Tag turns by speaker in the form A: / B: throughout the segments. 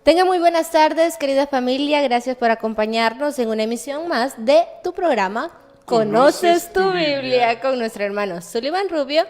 A: Tengan muy buenas tardes, querida familia. Gracias por acompañarnos en una emisión más de tu programa ¿Conoces tu Biblia? Con nuestro hermano Sullivan Rubio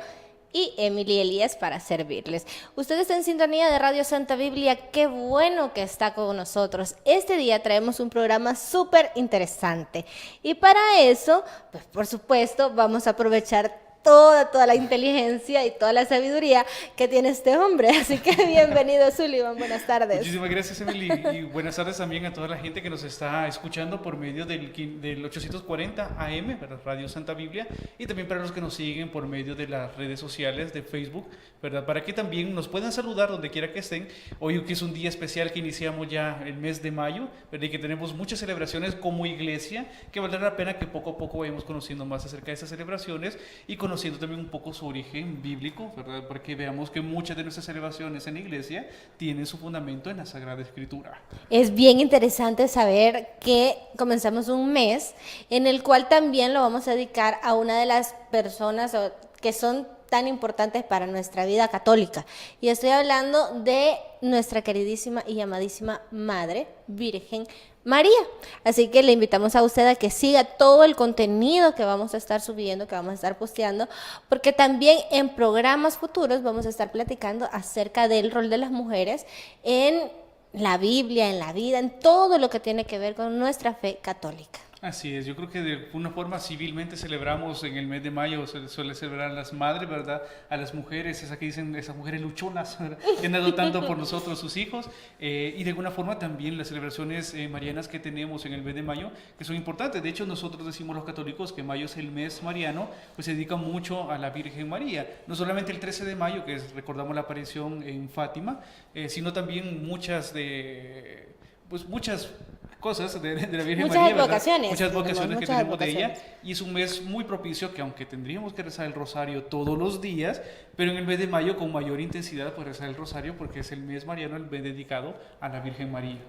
A: y Emily Elías para servirles. Ustedes están en sintonía de Radio Santa Biblia. Qué bueno que está con nosotros. Este día traemos un programa súper interesante. Y para eso, pues por supuesto, vamos a aprovechar toda la inteligencia y toda la sabiduría que tiene este hombre. Así que bienvenido, Sullivan, buenas tardes.
B: Muchísimas gracias, Emily, y buenas tardes también a toda la gente que nos está escuchando por medio del 840 AM, ¿verdad? Radio Santa Biblia, y también para los que nos siguen por medio de las redes sociales de Facebook, ¿verdad? Para que también nos puedan saludar donde quiera que estén. Hoy que es un día especial que iniciamos ya el mes de mayo, ¿verdad? Y que tenemos muchas celebraciones como iglesia, que valdrá la pena que poco a poco vayamos conociendo más acerca de esas celebraciones y conociendo también un poco su origen bíblico, ¿verdad? Para que veamos que muchas de nuestras celebraciones en la iglesia tienen su fundamento en la Sagrada Escritura.
A: Es bien interesante saber que comenzamos un mes en el cual también lo vamos a dedicar a una de las personas que son tan importantes para nuestra vida católica. Y estoy hablando de nuestra queridísima y amadísima Madre Virgen María. Así que le invitamos a usted a que siga todo el contenido que vamos a estar subiendo, que vamos a estar posteando, porque también en programas futuros vamos a estar platicando acerca del rol de las mujeres en la Biblia, en la vida, en todo lo que tiene que ver con nuestra fe católica.
B: Así es, yo creo que de una forma civilmente celebramos en el mes de mayo, se suele celebrar a las madres, ¿verdad? A las mujeres, esas que dicen, esas mujeres luchonas, ¿verdad? Que han dado tanto por nosotros, sus hijos, y de alguna forma también las celebraciones marianas que tenemos en el mes de mayo, que son importantes. De hecho, nosotros decimos los católicos que mayo es el mes mariano, pues se dedica mucho a la Virgen María. No solamente el 13 de mayo, que recordamos la aparición en Fátima, sino también muchas cosas de la Virgen María, muchas vocaciones que tenemos de ella, y es un mes muy propicio que aunque tendríamos que rezar el rosario todos los días, pero en el mes de mayo con mayor intensidad pues rezar el rosario porque es el mes mariano, el mes dedicado a la Virgen María.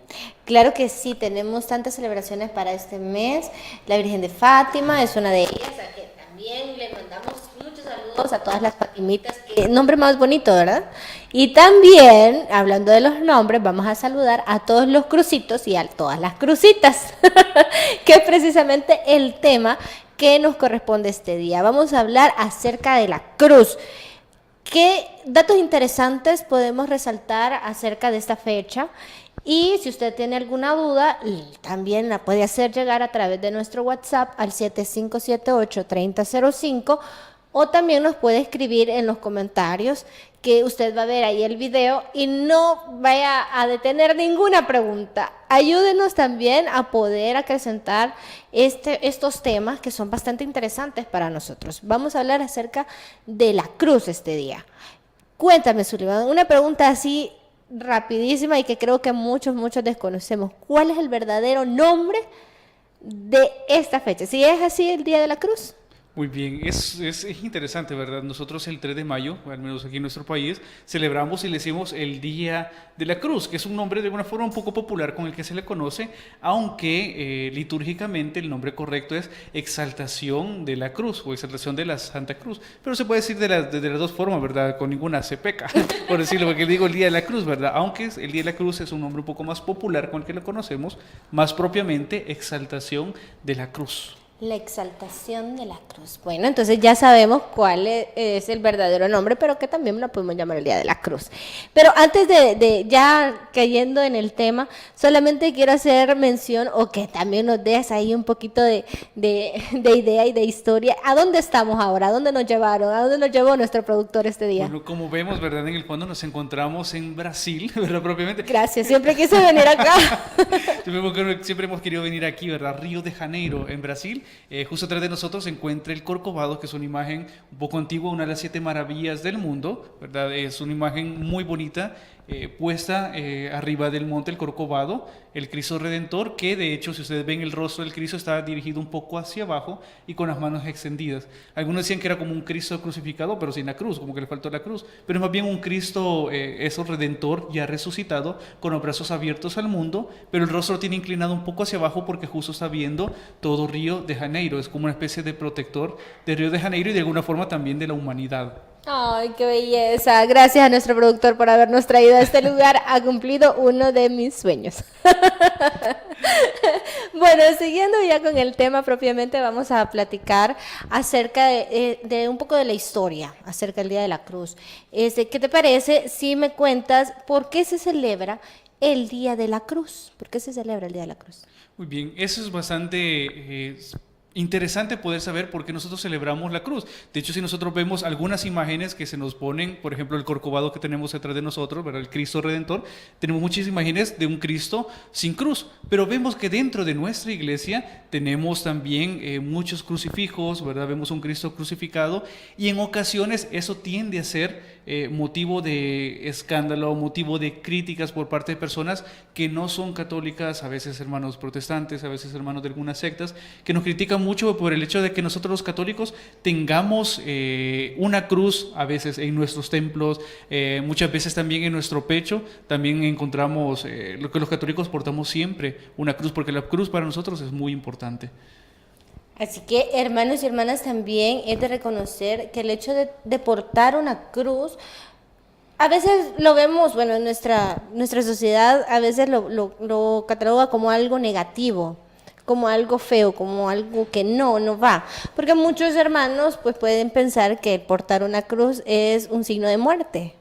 A: Claro que sí, tenemos tantas celebraciones para este mes. La Virgen de Fátima es una de ellas, a quien también le mandamos muchos saludos a todas las fatimitas. Qué nombre más bonito, ¿verdad? Y también, hablando de los nombres, vamos a saludar a todos los crucitos y a todas las crucitas, que es precisamente el tema que nos corresponde este día. Vamos a hablar acerca de la cruz. ¿Qué datos interesantes podemos resaltar acerca de esta fecha? Y si usted tiene alguna duda, también la puede hacer llegar a través de nuestro WhatsApp al 7578-3005, o también nos puede escribir en los comentarios, que usted va a ver ahí el video y no vaya a detener ninguna pregunta. Ayúdenos también a poder acrecentar estos temas que son bastante interesantes para nosotros. Vamos a hablar acerca de la cruz este día. Cuéntame, Sullivan, una pregunta así rapidísima y que creo que muchos desconocemos. ¿Cuál es el verdadero nombre de esta fecha? Si es así, el Día de la Cruz.
B: Muy bien, es interesante, ¿verdad? Nosotros el 3 de mayo, al menos aquí en nuestro país, celebramos y le decimos el Día de la Cruz, que es un nombre de alguna forma un poco popular con el que se le conoce, aunque litúrgicamente el nombre correcto es Exaltación de la Cruz o Exaltación de la Santa Cruz. Pero se puede decir de las dos formas, ¿verdad? Con ninguna se peca, por decirlo, porque digo el Día de la Cruz, ¿verdad? Aunque el Día de la Cruz es un nombre un poco más popular con el que lo conocemos, más propiamente Exaltación de la Cruz.
A: La exaltación de la cruz. Bueno, entonces ya sabemos cuál es el verdadero nombre, pero que también lo podemos llamar el Día de la Cruz. Pero antes de ya cayendo en el tema, solamente quiero hacer mención, o que también nos des ahí un poquito de idea y de historia. ¿A dónde estamos ahora? ¿A dónde nos llevaron? ¿A dónde nos llevó nuestro productor este día?
B: Bueno, como vemos, ¿verdad? En el fondo nos encontramos en Brasil, ¿verdad? Propiamente.
A: Gracias, siempre quise venir acá.
B: Siempre hemos querido venir aquí, ¿verdad? Río de Janeiro, en Brasil. Justo atrás de nosotros se encuentra el Corcovado, que es una imagen un poco antigua, una de las 7 maravillas del mundo, ¿verdad? Es una imagen muy bonita, puesta arriba del monte el Corcovado, el Cristo Redentor, que de hecho si ustedes ven el rostro del Cristo está dirigido un poco hacia abajo y con las manos extendidas. Algunos decían que era como un Cristo crucificado pero sin la cruz, como que le faltó la cruz, pero es más bien un Cristo eso Redentor ya resucitado con los brazos abiertos al mundo, pero el rostro tiene inclinado un poco hacia abajo porque justo está viendo todo Río de Janeiro, es como una especie de protector de Río de Janeiro y de alguna forma también de la humanidad.
A: Ay, qué belleza. Gracias a nuestro productor por habernos traído a este lugar. Ha cumplido uno de mis sueños. Bueno, siguiendo ya con el tema propiamente, vamos a platicar acerca de un poco de la historia, acerca del Día de la Cruz. ¿Qué te parece si me cuentas por qué se celebra el Día de la Cruz? ¿Por qué se celebra el Día de la Cruz?
B: Muy bien, eso es bastante interesante poder saber por qué nosotros celebramos la cruz. De hecho, si nosotros vemos algunas imágenes que se nos ponen, por ejemplo, el corcovado que tenemos detrás de nosotros, ¿verdad? El Cristo Redentor, tenemos muchas imágenes de un Cristo sin cruz, pero vemos que dentro de nuestra iglesia tenemos también muchos crucifijos, ¿verdad? Vemos un Cristo crucificado y en ocasiones eso tiende a ser motivo de escándalo, motivo de críticas por parte de personas que no son católicas, a veces hermanos protestantes, a veces hermanos de algunas sectas, que nos critican mucho por el hecho de que nosotros los católicos tengamos una cruz a veces en nuestros templos, muchas veces también en nuestro pecho, también encontramos lo que los católicos portamos siempre, una cruz, porque la cruz para nosotros es muy importante.
A: Así que, hermanos y hermanas, también es de reconocer que el hecho de portar una cruz, a veces lo vemos, bueno, en nuestra sociedad a veces lo cataloga como algo negativo, como algo feo, como algo que no va. Porque muchos hermanos pues pueden pensar que portar una cruz es un signo de muerte.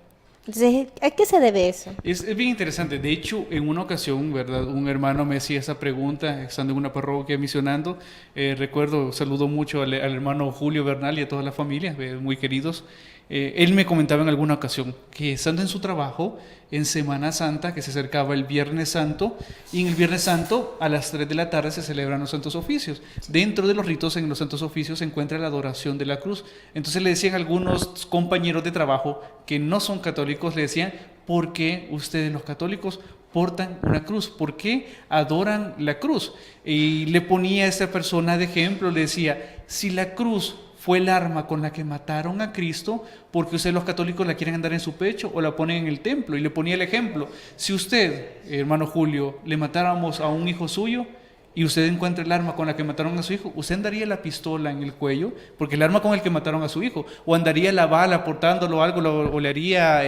A: Entonces, ¿a qué se debe eso?
B: Es bien interesante. De hecho, en una ocasión, ¿verdad? Un hermano me hacía esa pregunta, estando en una parroquia misionando. Recuerdo, saludo mucho al hermano Julio Bernal y a toda la familia, muy queridos. Él me comentaba en alguna ocasión que estando en su trabajo, en Semana Santa, que se acercaba el Viernes Santo, y en el Viernes Santo a las 3 de la tarde se celebran los Santos Oficios. Dentro de los ritos en los Santos Oficios se encuentra la adoración de la cruz. Entonces le decían algunos compañeros de trabajo que no son católicos, le decían, ¿por qué ustedes los católicos portan una cruz? ¿Por qué adoran la cruz? Y le ponía a esta persona de ejemplo, le decía, si la cruz fue el arma con la que mataron a Cristo, porque ustedes los católicos la quieren andar en su pecho o la ponen en el templo. Y le ponía el ejemplo, si usted, hermano Julio, le matáramos a un hijo suyo y usted encuentra el arma con la que mataron a su hijo, ¿usted andaría la pistola en el cuello? Porque el arma con el que mataron a su hijo, o andaría la bala portándolo algo, o le haría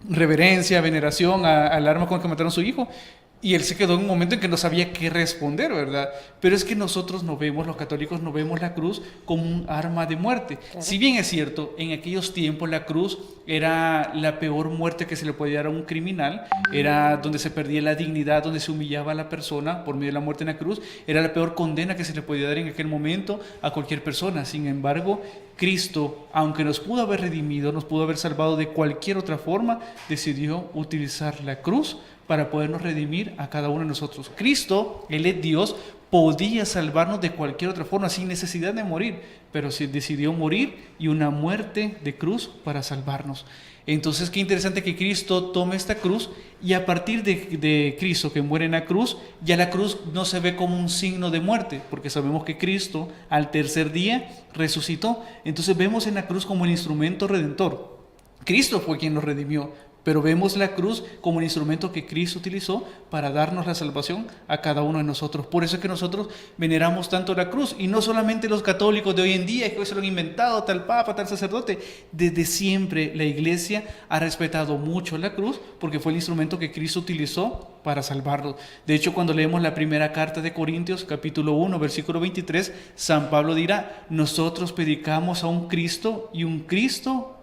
B: reverencia, veneración al arma con el que mataron a su hijo. Y él se quedó en un momento en que no sabía qué responder, ¿verdad? Pero es que nosotros no vemos, los católicos no vemos la cruz como un arma de muerte. Claro. Si bien es cierto, en aquellos tiempos la cruz era la peor muerte que se le podía dar a un criminal, era donde se perdía la dignidad, donde se humillaba a la persona por medio de la muerte en la cruz, era la peor condena que se le podía dar en aquel momento a cualquier persona. Sin embargo, Cristo, aunque nos pudo haber redimido, nos pudo haber salvado de cualquier otra forma, decidió utilizar la cruz para podernos redimir a cada uno de nosotros. Cristo, Él es Dios, podía salvarnos de cualquier otra forma, sin necesidad de morir, pero sí decidió morir y una muerte de cruz para salvarnos. Entonces, qué interesante que Cristo tome esta cruz y a partir de Cristo que muere en la cruz, ya la cruz no se ve como un signo de muerte, porque sabemos que Cristo al tercer día resucitó. Entonces vemos en la cruz como el instrumento redentor. Cristo fue quien nos redimió, pero vemos la cruz como el instrumento que Cristo utilizó para darnos la salvación a cada uno de nosotros. Por eso es que nosotros veneramos tanto la cruz, y no solamente los católicos de hoy en día, que hoy se lo han inventado, tal papa, tal sacerdote. Desde siempre la iglesia ha respetado mucho la cruz, porque fue el instrumento que Cristo utilizó para salvarnos. De hecho, cuando leemos la primera carta de Corintios, capítulo 1, versículo 23, San Pablo dirá, nosotros predicamos a un Cristo y un Cristo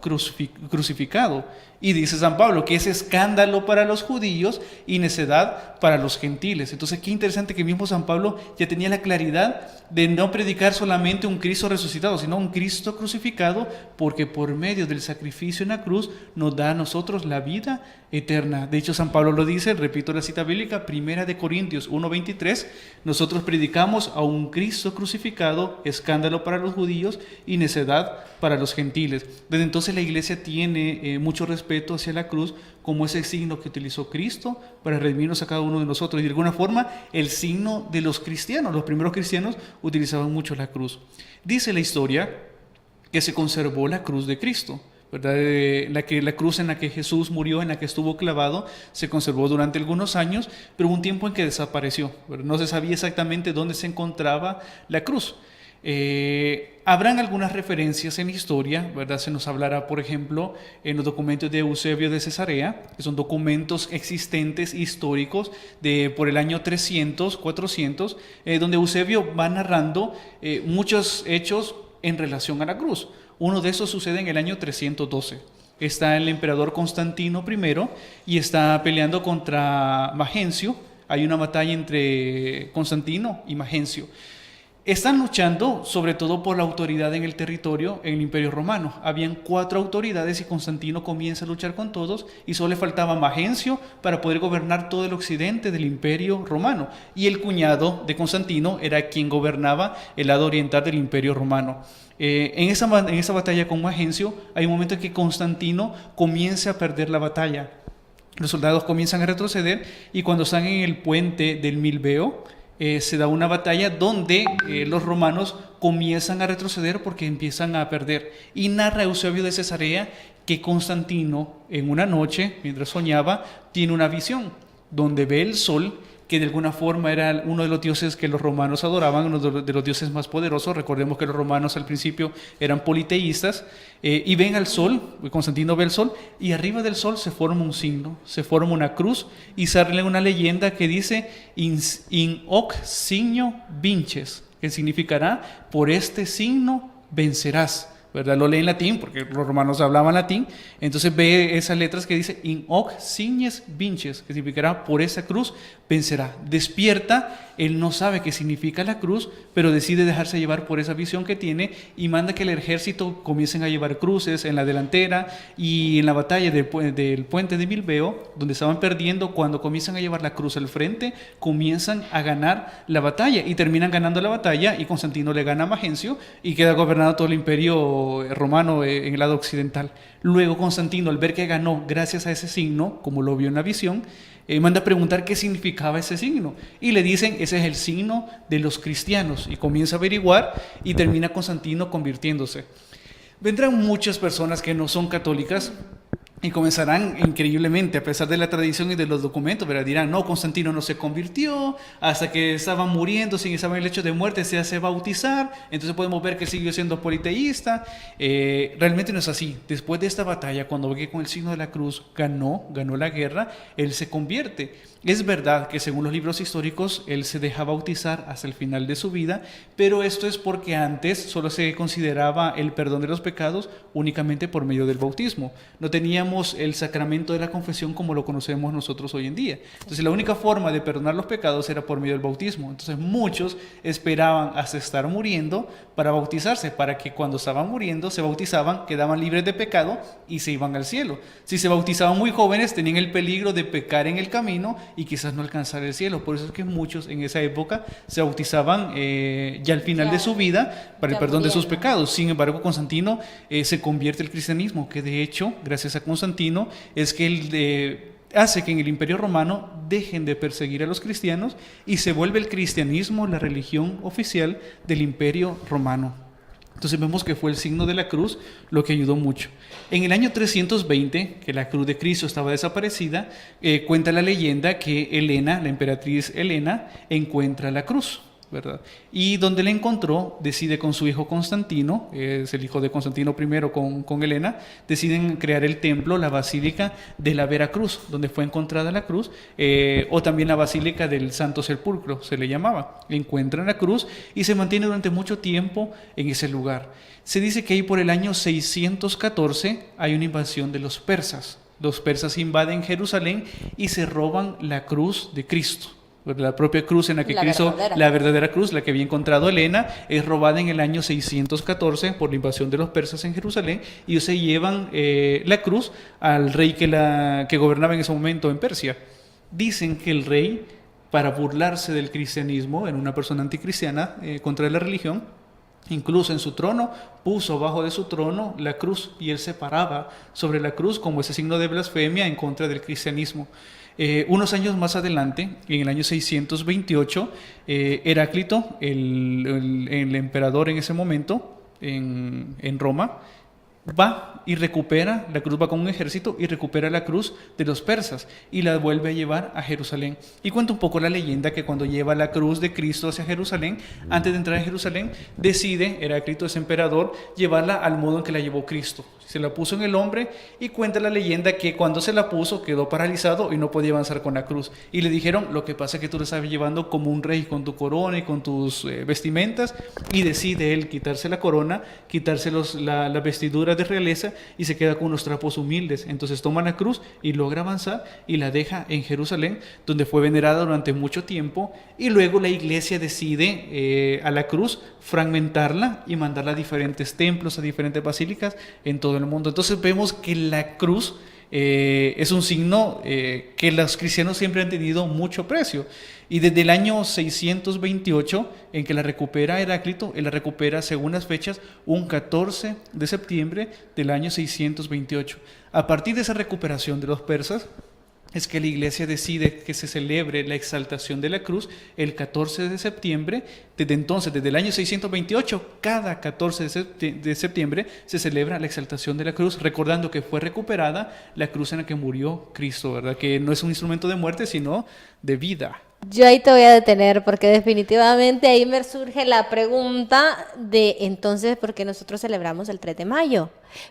B: crucificado. Y dice San Pablo que es escándalo para los judíos y necedad para los gentiles. Entonces, qué interesante que mismo San Pablo ya tenía la claridad de no predicar solamente un Cristo resucitado, sino un Cristo crucificado, porque por medio del sacrificio en la cruz nos da a nosotros la vida eterna. De hecho, San Pablo lo dice, repito la cita bíblica, Primera de Corintios 1:23, nosotros predicamos a un Cristo crucificado, escándalo para los judíos y necedad para los gentiles. Desde entonces la iglesia tiene mucho respeto hacia la cruz como ese signo que utilizó Cristo para redimirnos a cada uno de nosotros, y de alguna forma el signo de los cristianos. Los primeros cristianos utilizaban mucho la cruz. Dice la historia que se conservó la cruz de Cristo, ¿verdad? La cruz en la que Jesús murió, en la que estuvo clavado, se conservó durante algunos años, pero hubo un tiempo en que desapareció, ¿verdad? No se sabía exactamente dónde se encontraba la cruz. Habrán algunas referencias en la historia, ¿verdad? Se nos hablará, por ejemplo, en los documentos de Eusebio de Cesarea, que son documentos existentes históricos de por el año 300, 400, donde Eusebio va narrando muchos hechos en relación a la cruz. Uno de esos sucede en el año 312. Está el emperador Constantino I y está peleando contra Magencio. Hay una batalla entre Constantino y Magencio. Están luchando sobre todo por la autoridad en el territorio, en el Imperio Romano. Habían 4 autoridades y Constantino comienza a luchar con todos y solo le faltaba Magencio para poder gobernar todo el occidente del Imperio Romano. Y el cuñado de Constantino era quien gobernaba el lado oriental del Imperio Romano. En esa batalla con Magencio hay un momento en que Constantino comienza a perder la batalla. Los soldados comienzan a retroceder y cuando están en el puente del Milveo, se da una batalla donde los romanos comienzan a retroceder porque empiezan a perder. Y narra Eusebio de Cesarea que Constantino en una noche, mientras soñaba, tiene una visión donde ve el sol, que de alguna forma era uno de los dioses que los romanos adoraban, uno de los dioses más poderosos. Recordemos que los romanos al principio eran politeístas, y ven al sol, Constantino ve el sol, y arriba del sol se forma un signo, se forma una cruz, y sale una leyenda que dice in hoc signo vinces, que significará por este signo vencerás, ¿verdad? Lo lee en latín porque los romanos hablaban latín, entonces ve esas letras que dice in hoc signes vinces, que significará por esa cruz vencerá. Despierta, él no sabe qué significa la cruz, pero decide dejarse llevar por esa visión que tiene y manda que el ejército comiencen a llevar cruces en la delantera, y en la batalla del puente de Milveo, donde estaban perdiendo, cuando comienzan a llevar la cruz al frente, comienzan a ganar la batalla y terminan ganando la batalla, y Constantino le gana a Magencio y queda gobernado todo el imperio romano en el lado occidental. Luego Constantino, al ver que ganó gracias a ese signo, como lo vio en la visión, manda a preguntar qué significaba ese signo, y le dicen ese es el signo de los cristianos, y comienza a averiguar y termina Constantino convirtiéndose. Vendrán muchas personas que no son católicas y comenzarán increíblemente, a pesar de la tradición y de los documentos, ¿verdad? Dirán, no, Constantino no se convirtió, hasta que estaba muriendo, sin estaba en el hecho de muerte, se hace bautizar, entonces podemos ver que siguió siendo politeísta. Realmente no es así. Después de esta batalla, cuando ve que con el signo de la cruz ganó la guerra, él se convierte. Es verdad que según los libros históricos, él se deja bautizar hasta el final de su vida, pero esto es porque antes solo se consideraba el perdón de los pecados únicamente por medio del bautismo. No teníamos el sacramento de la confesión como lo conocemos nosotros hoy en día. Entonces la única forma de perdonar los pecados era por medio del bautismo. Entonces muchos esperaban hasta estar muriendo para bautizarse, para que cuando estaban muriendo se bautizaban, quedaban libres de pecado y se iban al cielo. Si se bautizaban muy jóvenes, tenían el peligro de pecar en el camino y quizás no alcanzar el cielo. Por eso es que muchos en esa época se bautizaban ya al final de su vida para el perdón de sus pecados. Sin embargo, Constantino se convierte al cristianismo, que de hecho, gracias a Constantino, es que él hace que en el Imperio Romano dejen de perseguir a los cristianos y se vuelve el cristianismo la religión oficial del Imperio Romano. Entonces vemos que fue el signo de la cruz lo que ayudó mucho. En el año 320, que la cruz de Cristo estaba desaparecida, cuenta la leyenda que Helena, la emperatriz Helena, encuentra la cruz, ¿verdad? Y donde la encontró, decide con su hijo Constantino, es el hijo de Constantino I con Helena, deciden crear el templo, la Basílica de la Veracruz, donde fue encontrada la cruz, o también la Basílica del Santo Sepulcro, se le llamaba. Encuentran la cruz y se mantiene durante mucho tiempo en ese lugar. Se dice que ahí por el año 614 hay una invasión de los persas. Los persas invaden Jerusalén y se roban la cruz de Cristo. La propia cruz en la que Cristo, la verdadera cruz, la que había encontrado Helena, es robada en el año 614 por la invasión de los persas en Jerusalén, y ellos se llevan la cruz al rey que gobernaba en ese momento en Persia. Dicen que el rey, para burlarse del cristianismo, era una persona anticristiana contra la religión, incluso en su trono puso abajo de su trono la cruz, y él se paraba sobre la cruz como ese signo de blasfemia en contra del cristianismo. Unos años más adelante, en el año 628, Heráclito, el emperador en ese momento en Roma, va y recupera, la cruz va con un ejército y recupera la cruz de los persas y la vuelve a llevar a Jerusalén. Y cuenta un poco la leyenda que cuando lleva la cruz de Cristo hacia Jerusalén, antes de entrar a Jerusalén, decide, Heráclito ese emperador, llevarla al modo en que la llevó Cristo. Se la puso en el hombre y cuenta la leyenda que cuando se la puso quedó paralizado y no podía avanzar con la cruz. Y le dijeron, lo que pasa es que tú la estás llevando como un rey con tu corona y con tus vestimentas, y decide él quitarse la corona, quitarse las vestiduras de realeza y se queda con unos trapos humildes. Entonces toma la cruz y logra avanzar y la deja en Jerusalén, donde fue venerada durante mucho tiempo, y luego la iglesia decide a la cruz fragmentarla y mandarla a diferentes templos, a diferentes basílicas en todo el mundo. Entonces vemos que la cruz es un signo que los cristianos siempre han tenido mucho precio. Y desde el año 628, en que la recupera Heráclito, él la recupera según las fechas, un 14 de septiembre del año 628. A partir de esa recuperación de los persas, es que la iglesia decide que se celebre la exaltación de la cruz el 14 de septiembre. Desde entonces, desde el año 628, cada 14 de septiembre se celebra la exaltación de la cruz, recordando que fue recuperada la cruz en la que murió Cristo, ¿verdad? Que no es un instrumento de muerte, sino de vida.
A: Yo ahí te voy a detener porque definitivamente ahí me surge la pregunta de entonces, ¿por qué nosotros celebramos el 3 de mayo?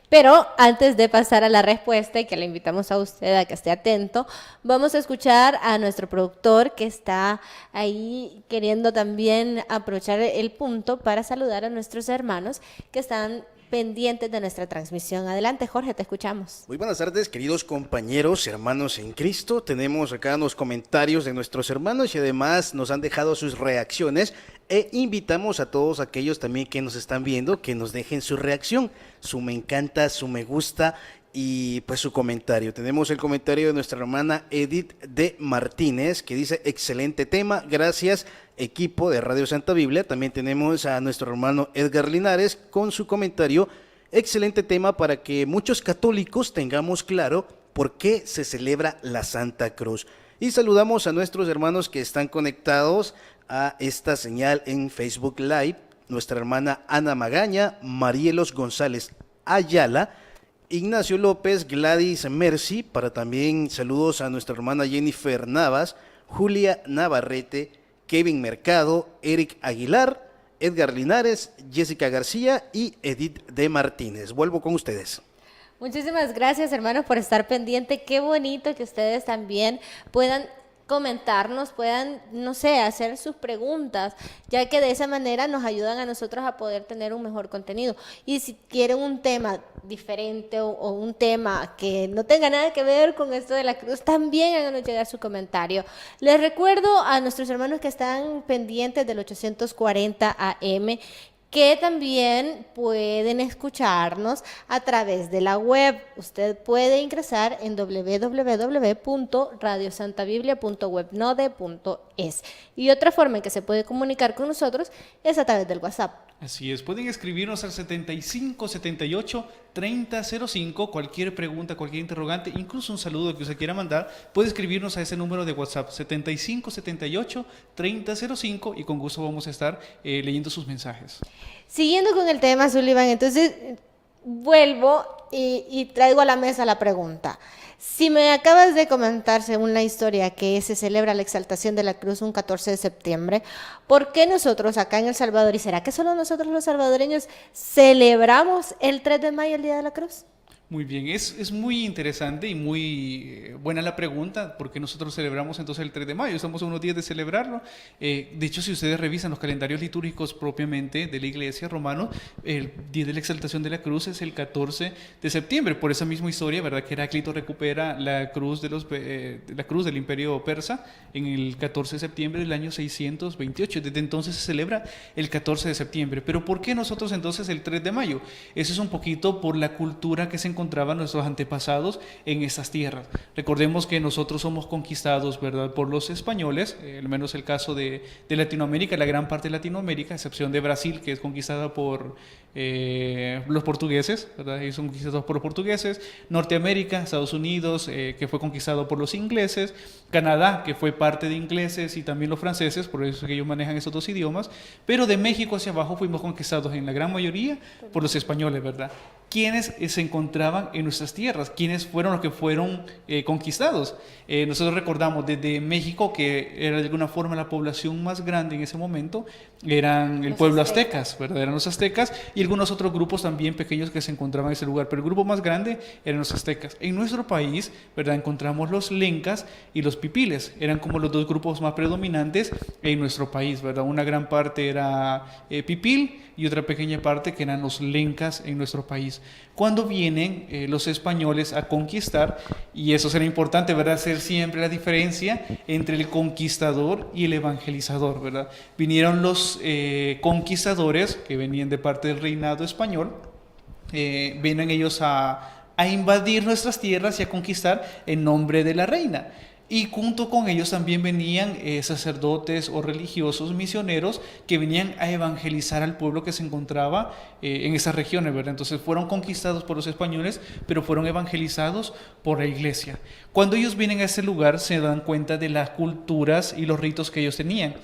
A: Pero antes de pasar a la respuesta y que le invitamos a usted a que esté atento, vamos a escuchar a nuestro productor que está ahí queriendo también aprovechar el punto para saludar a nuestros hermanos que están pendientes de nuestra transmisión. Adelante, Jorge, te escuchamos.
C: Muy buenas tardes, queridos compañeros, hermanos en Cristo. Tenemos acá los comentarios de nuestros hermanos y además nos han dejado sus reacciones, e invitamos a todos aquellos también que nos están viendo que nos dejen su reacción, su me encanta, su me gusta y pues su comentario. Tenemos el comentario de nuestra hermana Edith de Martínez, que dice: excelente tema, gracias equipo de Radio Santa Biblia. También tenemos a nuestro hermano Edgar Linares con su comentario: excelente tema para que muchos católicos tengamos claro por qué se celebra la Santa Cruz. Y saludamos a nuestros hermanos que están conectados a esta señal en Facebook Live, nuestra hermana Ana Magaña, Marielos González Ayala, Ignacio López, Gladys Mercy, para también saludos a nuestra hermana Jennifer Navas, Julia Navarrete, Kevin Mercado, Eric Aguilar, Edgar Linares, Jessica García y Edith de Martínez. Vuelvo con ustedes.
A: Muchísimas gracias, hermanos, por estar pendiente. Qué bonito que ustedes también puedan comentarnos, puedan, no sé, hacer sus preguntas, ya que de esa manera nos ayudan a nosotros a poder tener un mejor contenido. Y si quieren un tema diferente o un tema que no tenga nada que ver con esto de la cruz, también háganos llegar su comentario. Les recuerdo a nuestros hermanos que están pendientes del 840 AM que también pueden escucharnos a través de la web. Usted puede ingresar en www.radiosantabiblia.webnode.es. Y otra forma en que se puede comunicar con nosotros es a través del WhatsApp.
B: Así es, pueden escribirnos al 75 78 30 05, cualquier pregunta, cualquier interrogante, incluso un saludo que usted quiera mandar, puede escribirnos a ese número de WhatsApp 75 78 30 05 y con gusto vamos a estar leyendo sus mensajes.
A: Siguiendo con el tema, Sullivan, entonces vuelvo y traigo a la mesa la pregunta. Si me acabas de comentar, según la historia, que se celebra la exaltación de la cruz un 14 de septiembre, ¿por qué nosotros acá en El Salvador, y será que solo nosotros los salvadoreños celebramos el 3 de mayo, el Día de la Cruz?
B: Muy bien, es muy interesante y muy buena la pregunta, porque nosotros celebramos entonces el 3 de mayo, estamos a unos días de celebrarlo. De hecho, si ustedes revisan los calendarios litúrgicos propiamente de la Iglesia romana, el día de la exaltación de la cruz es el 14 de septiembre, por esa misma historia, ¿verdad? Que Heráclito recupera la cruz, la cruz del Imperio Persa en el 14 de septiembre del año 628, desde entonces se celebra el 14 de septiembre. Pero ¿por qué nosotros entonces el 3 de mayo? Eso es un poquito por la cultura que se encontraban nuestros antepasados en esas tierras. Recordemos que nosotros somos conquistados, ¿verdad?, por los españoles, al menos el caso de Latinoamérica, la gran parte de Latinoamérica, a excepción de Brasil, que es conquistada por los portugueses, ¿verdad? Ellos son conquistados por los portugueses. Norteamérica, Estados Unidos, que fue conquistado por los ingleses. Canadá, que fue parte de ingleses y también los franceses, por eso es que ellos manejan esos dos idiomas. Pero de México hacia abajo fuimos conquistados en la gran mayoría por los españoles, ¿verdad? ¿Quiénes se encontraban en nuestras tierras? ¿Quiénes fueron los que fueron conquistados? Nosotros recordamos desde México, que era de alguna forma la población más grande en ese momento, eran el pueblo aztecas, ¿verdad? Eran los aztecas y algunos otros grupos también pequeños que se encontraban en ese lugar, pero el grupo más grande eran los aztecas. En nuestro país, ¿verdad? Encontramos los lencas y los pipiles, eran como los dos grupos más predominantes en nuestro país, ¿verdad? Una gran parte era pipil y otra pequeña parte que eran los lencas en nuestro país. Cuando vienen los españoles a conquistar, y eso será importante, ¿verdad? Hacer siempre la diferencia entre el conquistador y el evangelizador, ¿verdad? Vinieron los conquistadores que venían de parte del reinado español, vienen ellos a invadir nuestras tierras y a conquistar en nombre de la reina. Y junto con ellos también venían sacerdotes o religiosos misioneros que venían a evangelizar al pueblo que se encontraba en esas regiones, ¿verdad? Entonces fueron conquistados por los españoles, pero fueron evangelizados por la iglesia. Cuando ellos vienen a ese lugar se dan cuenta de las culturas y los ritos que ellos tenían.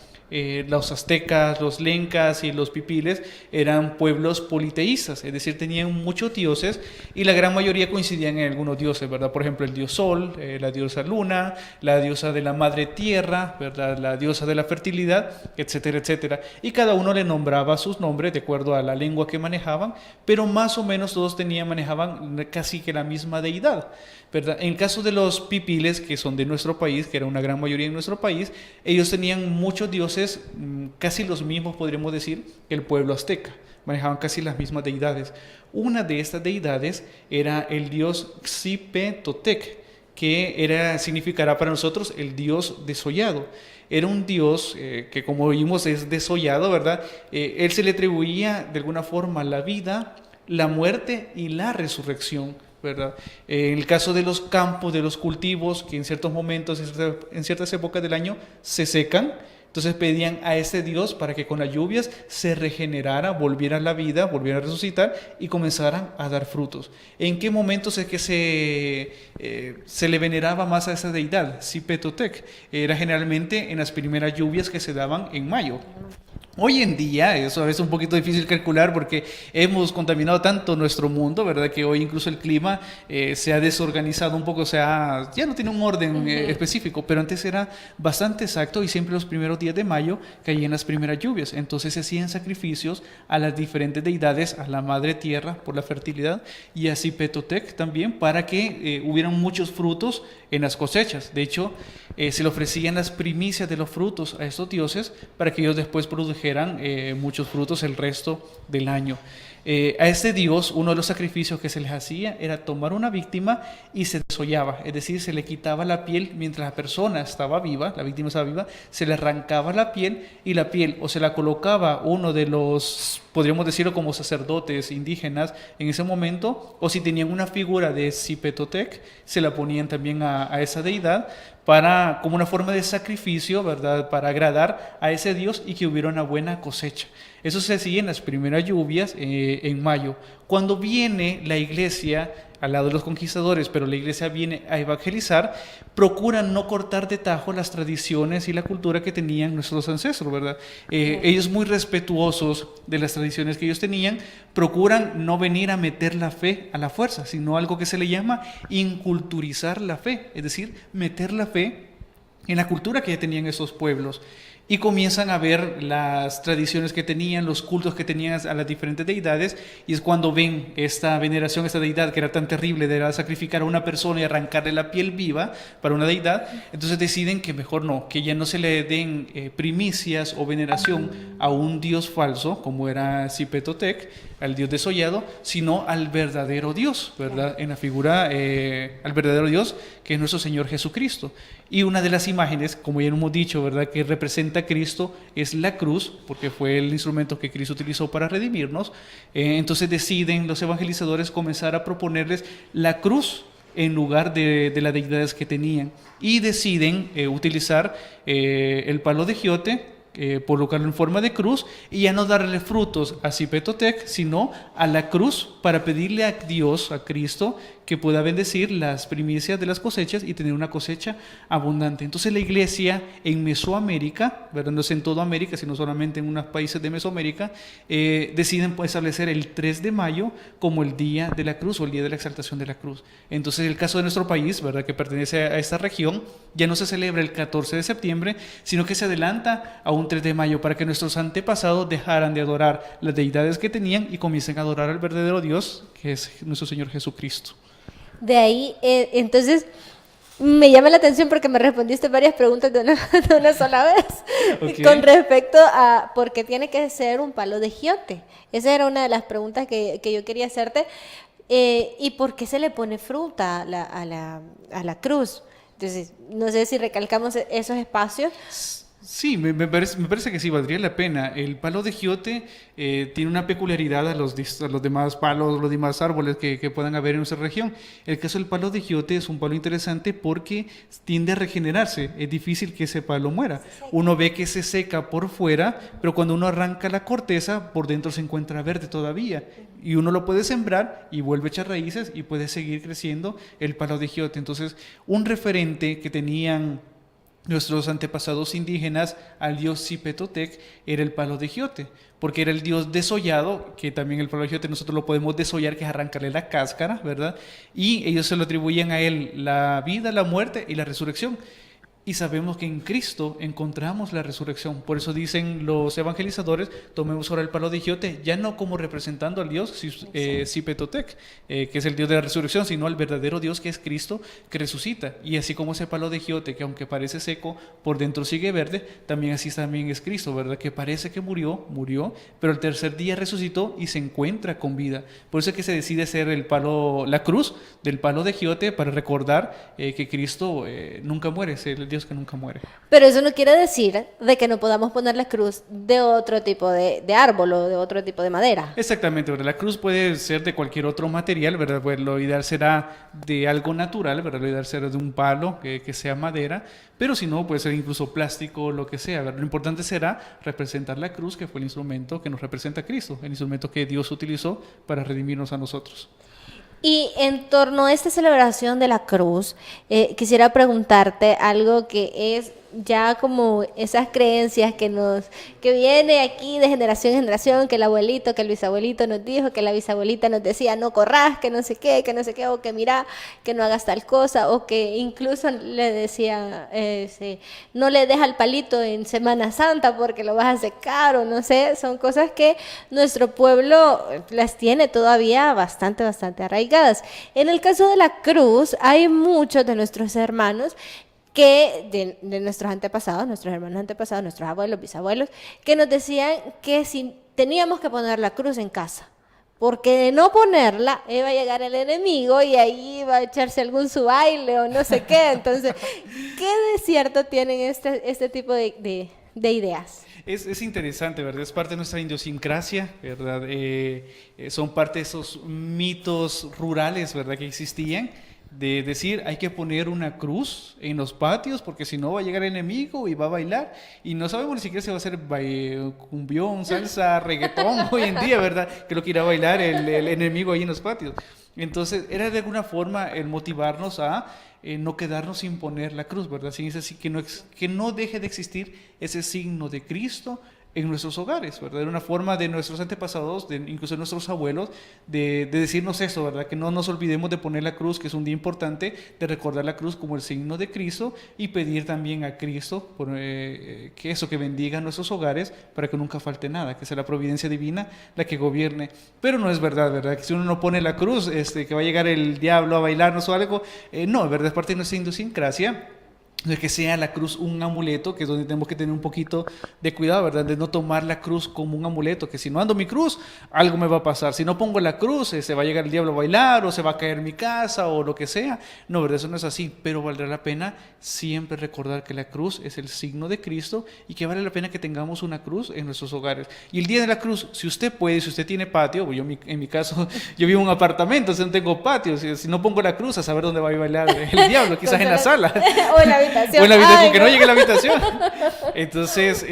B: Los aztecas, los lencas y los pipiles eran pueblos politeístas, es decir, tenían muchos dioses y la gran mayoría coincidían en algunos dioses, ¿verdad? Por ejemplo, el dios Sol, la diosa Luna, la diosa de la madre tierra, ¿verdad? La diosa de la fertilidad, etcétera, etcétera. Y cada uno le nombraba sus nombres de acuerdo a la lengua que manejaban, pero más o menos todos manejaban casi que la misma deidad, ¿verdad? En el caso de los pipiles, que son de nuestro país, que era una gran mayoría en nuestro país, ellos tenían muchos dioses, casi los mismos podríamos decir que el pueblo azteca, manejaban casi las mismas deidades. Una de estas deidades era el dios Xipetotec, que significará para nosotros el dios desollado. Era un dios que, como vimos, es desollado, ¿verdad? Él se le atribuía de alguna forma la vida, la muerte y la resurrección, ¿verdad? En el caso de los campos, de los cultivos, que en ciertos momentos, en ciertas épocas del año, se secan, entonces pedían a ese Dios para que con las lluvias se regenerara, volviera a la vida, volviera a resucitar y comenzaran a dar frutos. ¿En qué momentos es que se le veneraba más a esa deidad? Xipetotec. Era generalmente en las primeras lluvias que se daban en mayo. Hoy en día, eso a veces es un poquito difícil calcular porque hemos contaminado tanto nuestro mundo, ¿verdad? Que hoy incluso el clima se ha desorganizado un poco, ya no tiene un orden específico, pero antes era bastante exacto y siempre los primeros días de mayo caían las primeras lluvias. Entonces se hacían sacrificios a las diferentes deidades, a la madre tierra por la fertilidad y a Xipetotec también para que hubieran muchos frutos en las cosechas. De hecho, se le ofrecían las primicias de los frutos a estos dioses para que ellos después produjeran muchos frutos el resto del año. A este dios, uno de los sacrificios que se les hacía era tomar una víctima y se desollaba, es decir, se le quitaba la piel mientras la persona estaba viva, la víctima estaba viva, se le arrancaba la piel y la piel o se la colocaba uno de los, podríamos decirlo como sacerdotes indígenas en ese momento, o si tenían una figura de Xipetotec, se la ponían también a esa deidad como una forma de sacrificio, ¿verdad? Para agradar a ese Dios y que hubiera una buena cosecha. Eso se hacía en las primeras lluvias en mayo. Cuando viene la iglesia al lado de los conquistadores, pero la iglesia viene a evangelizar, procuran no cortar de tajo las tradiciones y la cultura que tenían nuestros ancestros, ¿verdad? Ellos muy respetuosos de las tradiciones que ellos tenían, procuran no venir a meter la fe a la fuerza, sino algo que se le llama inculturizar la fe, es decir, meter la fe en la cultura que ya tenían esos pueblos. Y comienzan a ver las tradiciones que tenían, los cultos que tenían a las diferentes deidades, y es cuando ven esta veneración, esta deidad que era tan terrible, de sacrificar a una persona y arrancarle la piel viva para una deidad, entonces deciden que mejor no, que ya no se le den primicias o veneración a un dios falso, como era Xipetotec, al dios desollado, sino al verdadero Dios, ¿verdad? En la figura, al verdadero Dios, que es nuestro Señor Jesucristo. Y una de las imágenes, como ya hemos dicho, ¿verdad?, que representa a Cristo es la cruz, porque fue el instrumento que Cristo utilizó para redimirnos. Entonces deciden los evangelizadores comenzar a proponerles la cruz en lugar de las deidades que tenían. Y deciden utilizar el palo de giote colocarlo en forma de cruz y ya no darle frutos a Cipetotec, sino a la cruz para pedirle a Dios, a Cristo, que pueda bendecir las primicias de las cosechas y tener una cosecha abundante. Entonces la iglesia en Mesoamérica, ¿verdad? No es en toda América, sino solamente en unos países de Mesoamérica, deciden establecer el 3 de mayo como el día de la cruz o el día de la exaltación de la cruz. Entonces el caso de nuestro país, ¿verdad? Que pertenece a esta región, ya no se celebra el 14 de septiembre, sino que se adelanta a un 3 de mayo para que nuestros antepasados dejaran de adorar las deidades que tenían y comiencen a adorar al verdadero Dios, que es nuestro Señor Jesucristo.
A: De ahí, entonces, me llama la atención porque me respondiste varias preguntas de una sola vez.
B: Okay.
A: Con respecto a por qué tiene que ser un palo de giote. Esa era una de las preguntas que yo quería hacerte. ¿Y por qué se le pone fruta a la cruz? Entonces, no sé si recalcamos esos espacios.
B: Sí, me parece que sí, valdría la pena. El palo de giote tiene una peculiaridad a los demás palos, los demás árboles que puedan haber en nuestra región. El caso del palo de giote es un palo interesante porque tiende a regenerarse. Es difícil que ese palo muera. Uno ve que se seca por fuera, pero cuando uno arranca la corteza, por dentro se encuentra verde todavía. Y uno lo puede sembrar y vuelve a echar raíces y puede seguir creciendo el palo de giote. Entonces, un referente que tenían nuestros antepasados indígenas al dios Cipetotec era el palo de giote, porque era el dios desollado, que también el palo de giote nosotros lo podemos desollar, que es arrancarle la cáscara, ¿verdad? Y ellos se lo atribuían a él la vida, la muerte y la resurrección. Y sabemos que en Cristo encontramos la resurrección. Por eso dicen los evangelizadores, tomemos ahora el palo de giote, ya no como representando al Dios Cipetotec, que es el Dios de la resurrección, sino al verdadero Dios que es Cristo, que resucita. Y así como ese palo de giote, que aunque parece seco, por dentro sigue verde, también así también es Cristo, ¿verdad? Que parece que murió, pero el tercer día resucitó y se encuentra con vida. Por eso es que se decide hacer la cruz del palo de giote para recordar que Cristo nunca muere, es el Dios que nunca muere.
A: Pero eso no quiere decir de que no podamos poner la cruz de otro tipo de árbol o de otro tipo de madera.
B: Exactamente, ¿verdad? La cruz puede ser de cualquier otro material, ¿verdad? Pues lo ideal será de algo natural, ¿verdad? Lo ideal será de un palo que sea madera, pero si no, puede ser incluso plástico, lo que sea, ¿verdad? Lo importante será representar la cruz, que fue el instrumento que nos representa a Cristo, el instrumento que Dios utilizó para redimirnos a nosotros.
A: Y en torno a esta celebración de la cruz, quisiera preguntarte algo que es ya como esas creencias que viene aquí de generación en generación, que el abuelito, que el bisabuelito nos dijo, que la bisabuelita nos decía no corras, que no sé qué, o que mira, que no hagas tal cosa, o que incluso le decía no le deja el palito en Semana Santa porque lo vas a secar, o no sé, son cosas que nuestro pueblo las tiene todavía bastante arraigadas. En el caso de la cruz, hay muchos de nuestros hermanos que de nuestros antepasados, nuestros hermanos antepasados, nuestros abuelos, bisabuelos, que nos decían que si teníamos que poner la cruz en casa, porque de no ponerla iba a llegar el enemigo y ahí iba a echarse algún su baile o no sé qué. Entonces, ¿qué de cierto tienen este tipo de ideas?
B: Es interesante, ¿verdad? Es parte de nuestra idiosincrasia, ¿verdad? Son parte de esos mitos rurales, ¿verdad? Que existían, de decir hay que poner una cruz en los patios porque si no va a llegar el enemigo y va a bailar y no sabemos ni siquiera si va a ser cumbión, salsa, reggaetón hoy en día, ¿verdad? Que lo quiera bailar el enemigo ahí en los patios. Entonces era de alguna forma el motivarnos a no quedarnos sin poner la cruz, ¿verdad? Sin ese, que no deje de existir ese signo de Cristo en nuestros hogares, ¿verdad? Era una forma de nuestros antepasados, incluso de nuestros abuelos, de decirnos eso, ¿verdad? Que no nos olvidemos de poner la cruz, que es un día importante, de recordar la cruz como el signo de Cristo y pedir también a Cristo que bendiga nuestros hogares para que nunca falte nada, que sea la providencia divina la que gobierne. Pero no es verdad, ¿verdad? Que si uno no pone la cruz, que va a llegar el diablo a bailarnos o algo, no, ¿verdad? Es parte de nuestra idiosincrasia. De que sea la cruz un amuleto, que es donde tenemos que tener un poquito de cuidado, ¿verdad? De no tomar la cruz como un amuleto, que si no ando mi cruz, algo me va a pasar. Si no pongo la cruz, se va a llegar el diablo a bailar, o se va a caer mi casa, o lo que sea. No, ¿verdad? Eso no es así, pero valdrá la pena siempre recordar que la cruz es el signo de Cristo y que vale la pena que tengamos una cruz en nuestros hogares. Y el día de la cruz, si usted puede, si usted tiene patio, en mi caso, yo vivo en un apartamento, entonces no tengo patio. Si no pongo la cruz, a saber dónde va a bailar el diablo, quizás en la sala.
A: O en la habitación.
B: O en la habitación,
A: Ay,
B: que no
A: no.
B: llegue a la habitación. Entonces,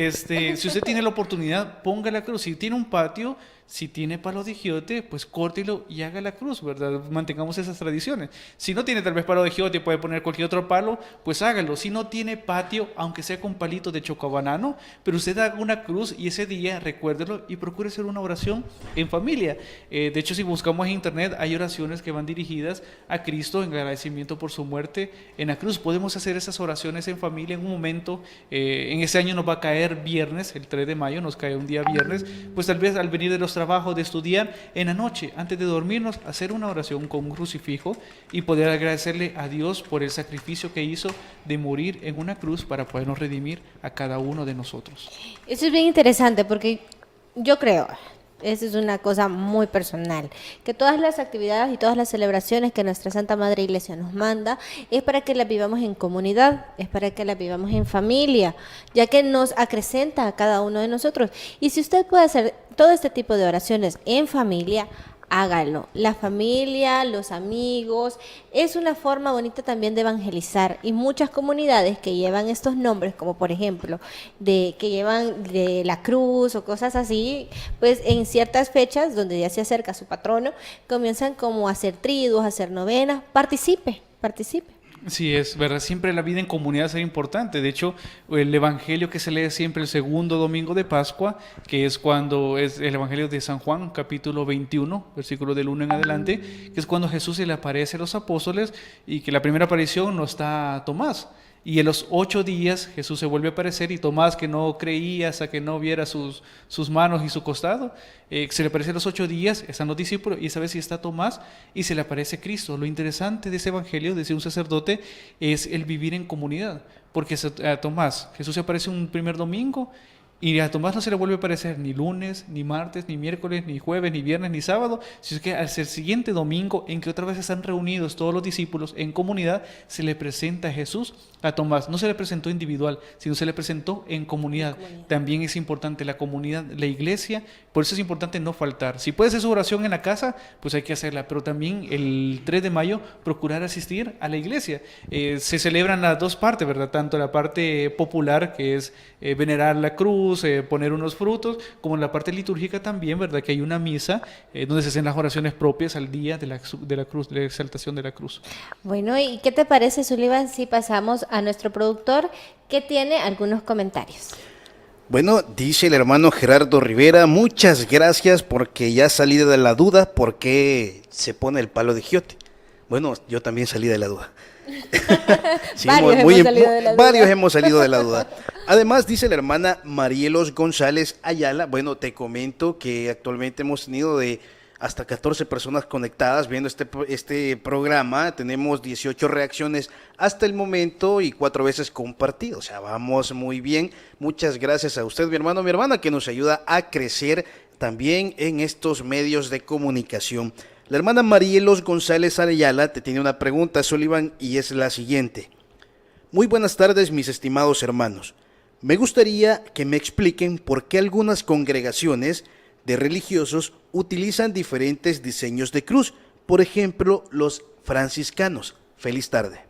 B: si usted tiene la oportunidad, ponga la cruz. Si tiene un patio, si tiene palo de giote, pues córtelo y haga la cruz, ¿verdad? Mantengamos esas tradiciones. Si no tiene tal vez palo de giote, puede poner cualquier otro palo, pues hágalo. Si no tiene patio, aunque sea con palitos de chocobanano, pero usted haga una cruz y ese día recuérdelo y procure hacer una oración en familia. De hecho, si buscamos en internet, hay oraciones que van dirigidas a Cristo en agradecimiento por su muerte en la cruz. Podemos hacer esas oraciones en familia en un momento. En ese año nos va a caer viernes, el 3 de mayo, nos cae un día viernes, pues tal vez al venir de los trabajos, de estudiar, en la noche, antes de dormirnos, hacer una oración con un crucifijo y poder agradecerle a Dios por el sacrificio que hizo de morir en una cruz para podernos redimir a cada uno de nosotros.
A: Eso es bien interesante porque yo creo, esa es una cosa muy personal, que todas las actividades y todas las celebraciones que nuestra Santa Madre Iglesia nos manda es para que las vivamos en comunidad, es para que las vivamos en familia, ya que nos acrecenta a cada uno de nosotros. Y si usted puede hacer todo este tipo de oraciones en familia, hágalo. La familia, los amigos, es una forma bonita también de evangelizar y muchas comunidades que llevan estos nombres, como por ejemplo, que llevan de la cruz o cosas así, pues en ciertas fechas donde ya se acerca su patrono, comienzan como a hacer triduos, a hacer novenas, participe.
B: Sí, es verdad, siempre la vida en comunidad es importante. De hecho, el evangelio que se lee siempre el segundo domingo de Pascua, que es cuando es el evangelio de San Juan, capítulo 21, versículo del 1 en adelante, que es cuando Jesús se le aparece a los apóstoles y que la primera aparición no está Tomás. Y en los 8 días Jesús se vuelve a aparecer y Tomás, que no creía hasta que no viera sus manos y su costado, se le aparece a los 8 días, están los discípulos y esa vez sí está Tomás y se le aparece Cristo. Lo interesante de ese evangelio, decía un sacerdote, es el vivir en comunidad, porque a Tomás, Jesús se aparece un primer domingo y a Tomás no se le vuelve a aparecer ni lunes, ni martes, ni miércoles, ni jueves, ni viernes, ni sábado, sino que al siguiente domingo, en que otra vez están reunidos todos los discípulos en comunidad, se le presenta a Jesús a Tomás. No se le presentó individual, sino se le presentó en comunidad. También es importante la comunidad, la iglesia, por eso es importante no faltar. Si puede hacer su oración en la casa, pues hay que hacerla, pero también el 3 de mayo procurar asistir a la iglesia. Se celebran las dos partes, ¿verdad? Tanto la parte popular, que es venerar la cruz, poner unos frutos, como en la parte litúrgica también, ¿verdad? Que hay una misa donde se hacen las oraciones propias al día de la cruz, de la exaltación de la cruz.
A: Bueno, ¿y qué te parece, Sullivan, si pasamos a nuestro productor que tiene algunos comentarios?
C: Bueno, dice el hermano Gerardo Rivera, muchas gracias porque ya salí de la duda por qué se pone el palo de giote. Bueno, yo también salí de la duda. Sí, varios hemos salido de la duda. Además, dice la hermana Marielos González Ayala, bueno, te comento que actualmente hemos tenido de hasta 14 personas conectadas viendo este programa. Tenemos 18 reacciones hasta el momento y 4 veces compartido. O sea, vamos muy bien. Muchas gracias a usted, mi hermano, mi hermana, que nos ayuda a crecer también en estos medios de comunicación. La hermana Marielos González Ayala te tiene una pregunta, Sullivan, y es la siguiente. Muy buenas tardes, mis estimados hermanos. Me gustaría que me expliquen por qué algunas congregaciones de religiosos utilizan diferentes diseños de cruz. Por ejemplo, los franciscanos. Feliz tarde.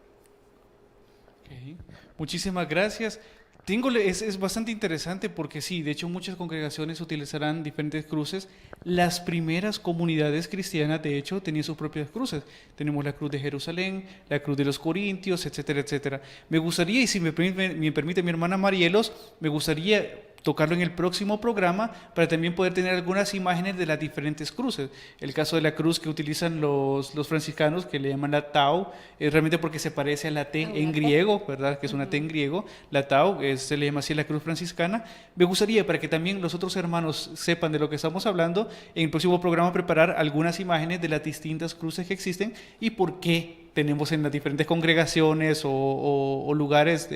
B: Okay. Muchísimas gracias. Es bastante interesante porque sí, de hecho muchas congregaciones utilizarán diferentes cruces. Las primeras comunidades cristianas, de hecho, tenían sus propias cruces. Tenemos la cruz de Jerusalén, la cruz de los Corintios, etcétera, etcétera. Me gustaría, y si me permite mi hermana Marielos, me gustaría tocarlo en el próximo programa para también poder tener algunas imágenes de las diferentes cruces. El caso de la cruz que utilizan los franciscanos, que le llaman la Tau, es realmente porque se parece a la T en griego, ¿verdad? Que es una T en griego. La Tau se le llama así la cruz franciscana. Me gustaría, para que también los otros hermanos sepan de lo que estamos hablando, en el próximo programa preparar algunas imágenes de las distintas cruces que existen y por qué tenemos en las diferentes congregaciones o lugares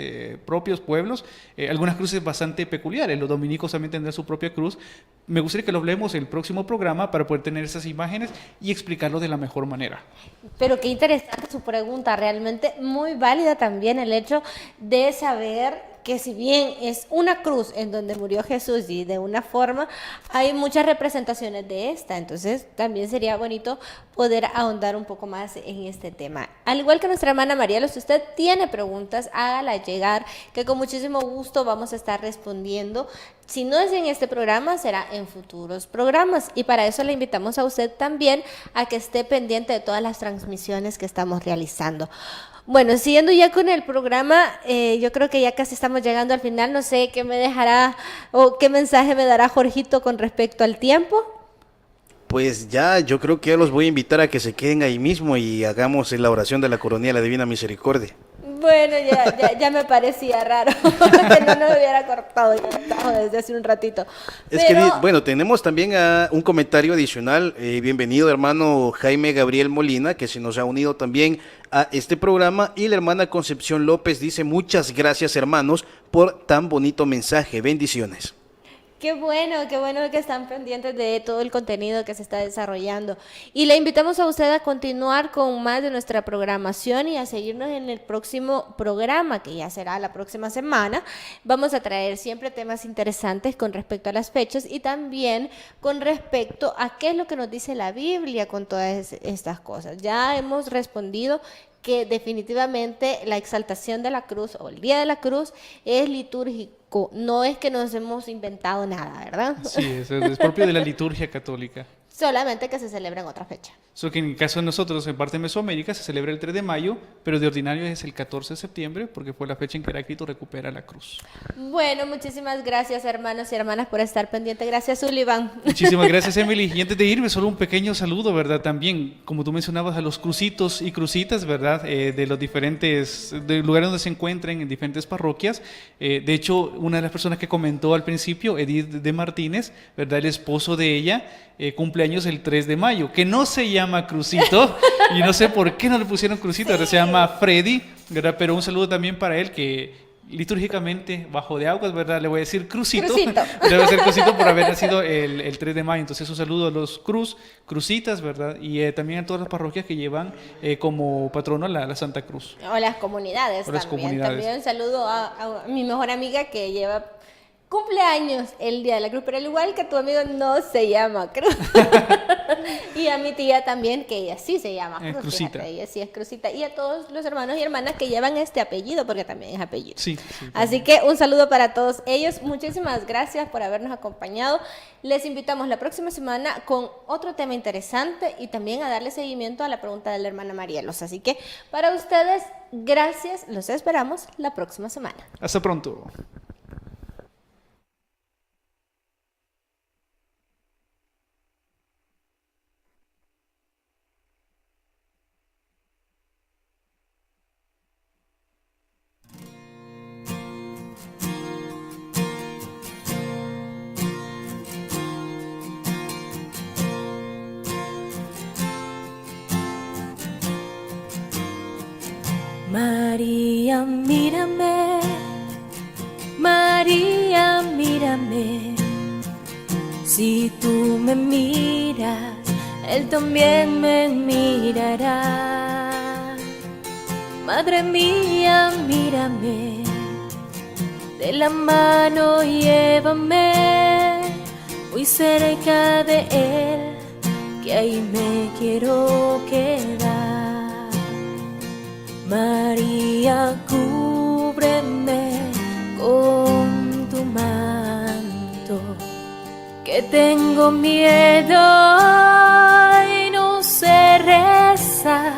B: propios, pueblos, algunas cruces bastante peculiares. Los dominicos también tendrán su propia cruz. Me gustaría que lo hablemos en el próximo programa para poder tener esas imágenes y explicarlo de la mejor manera.
A: Pero qué interesante su pregunta, realmente muy válida también el hecho de saber que si bien es una cruz en donde murió Jesús y de una forma, hay muchas representaciones de esta, entonces también sería bonito poder ahondar un poco más en este tema. Al igual que nuestra hermana Mariela, si usted tiene preguntas, hágala llegar, que con muchísimo gusto vamos a estar respondiendo. Si no es en este programa, será en futuros programas, y para eso le invitamos a usted también a que esté pendiente de todas las transmisiones que estamos realizando. Bueno, siguiendo ya con el programa, yo creo que ya casi estamos llegando al final. No sé qué me dejará o qué mensaje me dará Jorgito con respecto al tiempo.
C: Pues ya, yo creo que ya los voy a invitar a que se queden ahí mismo y hagamos la oración de la coronilla de la Divina Misericordia.
A: Bueno, ya me parecía raro que no nos hubiera cortado ya desde hace un ratito.
C: Es que, bueno, tenemos también un comentario adicional. Bienvenido, hermano Jaime Gabriel Molina, que se nos ha unido también a este programa. Y la hermana Concepción López dice: muchas gracias, hermanos, por tan bonito mensaje. Bendiciones.
A: Qué bueno que están pendientes de todo el contenido que se está desarrollando. Y le invitamos a usted a continuar con más de nuestra programación y a seguirnos en el próximo programa, que ya será la próxima semana. Vamos a traer siempre temas interesantes con respecto a las fechas y también con respecto a qué es lo que nos dice la Biblia con todas estas cosas. Ya hemos respondido que definitivamente la exaltación de la cruz o el Día de la Cruz es litúrgico, no es que nos hemos inventado nada, ¿verdad?
B: Sí, es propio de la liturgia católica.
A: Solamente que se celebra en otra fecha.
B: So que en el caso de nosotros, en parte de Mesoamérica, se celebra el 3 de mayo, pero de ordinario es el 14 de septiembre, porque fue la fecha en que Heráclito recupera la cruz.
A: Bueno, muchísimas gracias, hermanos y hermanas, por estar pendientes. Gracias, Sullivan.
B: Muchísimas gracias, Emily. Y antes de irme, solo un pequeño saludo, ¿verdad? También, como tú mencionabas, a los crucitos y crucitas, ¿verdad? De los diferentes lugares donde se encuentran en diferentes parroquias. De hecho, una de las personas que comentó al principio, Edith de Martínez, ¿verdad? El esposo de ella, cumpleaños el 3 de mayo, que no se llama Crucito, y no sé por qué no le pusieron Crucito, sí. Ahora se llama Freddy, ¿verdad? Pero un saludo también para él, que litúrgicamente, bajo de aguas, ¿verdad? Le voy a decir Crucito. Debe ser Crucito por haber nacido el 3 de mayo. Entonces, un saludo a los crucitas, ¿verdad? Y también a todas las parroquias que llevan como patrono la Santa Cruz.
A: O las comunidades
B: o las
A: también.
B: Comunidades.
A: También un saludo a mi mejor amiga que lleva cumpleaños el Día de la Cruz, pero al igual que tu amigo no se llama Cruz. Y a mi tía también, que ella sí se llama Cruz.
B: Crucita.
A: Fíjate, ella sí es Crucita. Y a todos los hermanos y hermanas que llevan este apellido, porque también es apellido.
B: Sí.
A: Así que un saludo para todos ellos. Muchísimas gracias por habernos acompañado. Les invitamos la próxima semana con otro tema interesante y también a darle seguimiento a la pregunta de la hermana Marielos. Así que para ustedes, gracias. Los esperamos la próxima semana.
B: Hasta pronto.
D: María, mírame, María, mírame. Si tú me miras, Él también me mirará. Madre mía, mírame, de la mano llévame muy cerca de Él, que ahí me quiero quedar. María, cúbreme con tu manto, que tengo miedo y no sé rezar,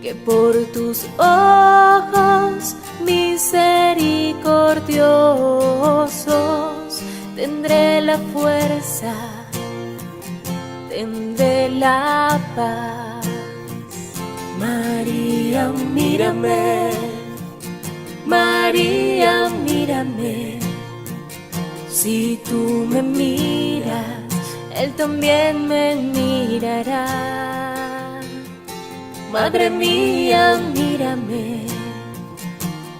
D: que por tus ojos misericordiosos tendré la fuerza, tendré la paz. María, mírame, María, mírame. Si tú me miras, Él también me mirará. Madre mía, mírame,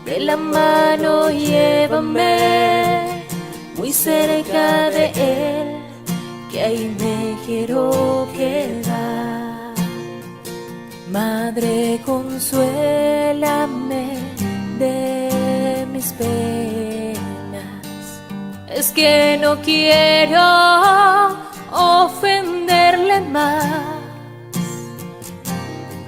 D: de la mano llévame muy cerca de Él, que ahí me quiero quedar. Madre, consuélame de mis penas. Es que no quiero ofenderle más,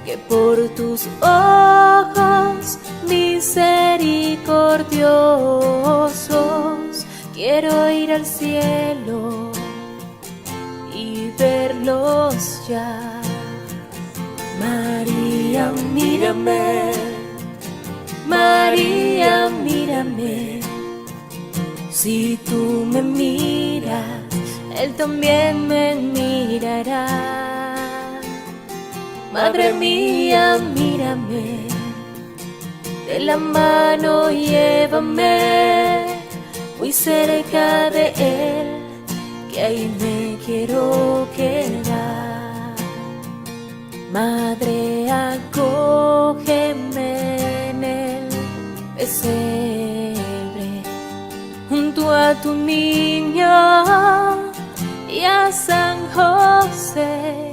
D: que por tus ojos misericordiosos quiero ir al cielo y verlos ya. María, mírame, María, mírame. Si tú me miras, Él también me mirará. Madre mía, mírame, de la mano llévame muy cerca de Él, que ahí me quiero quedar. Madre, acógeme en el pesebre, junto a tu niño y a San José,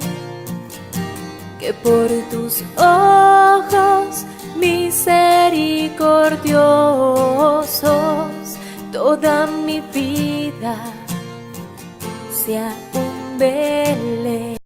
D: que por tus ojos misericordiosos toda mi vida sea un Belén.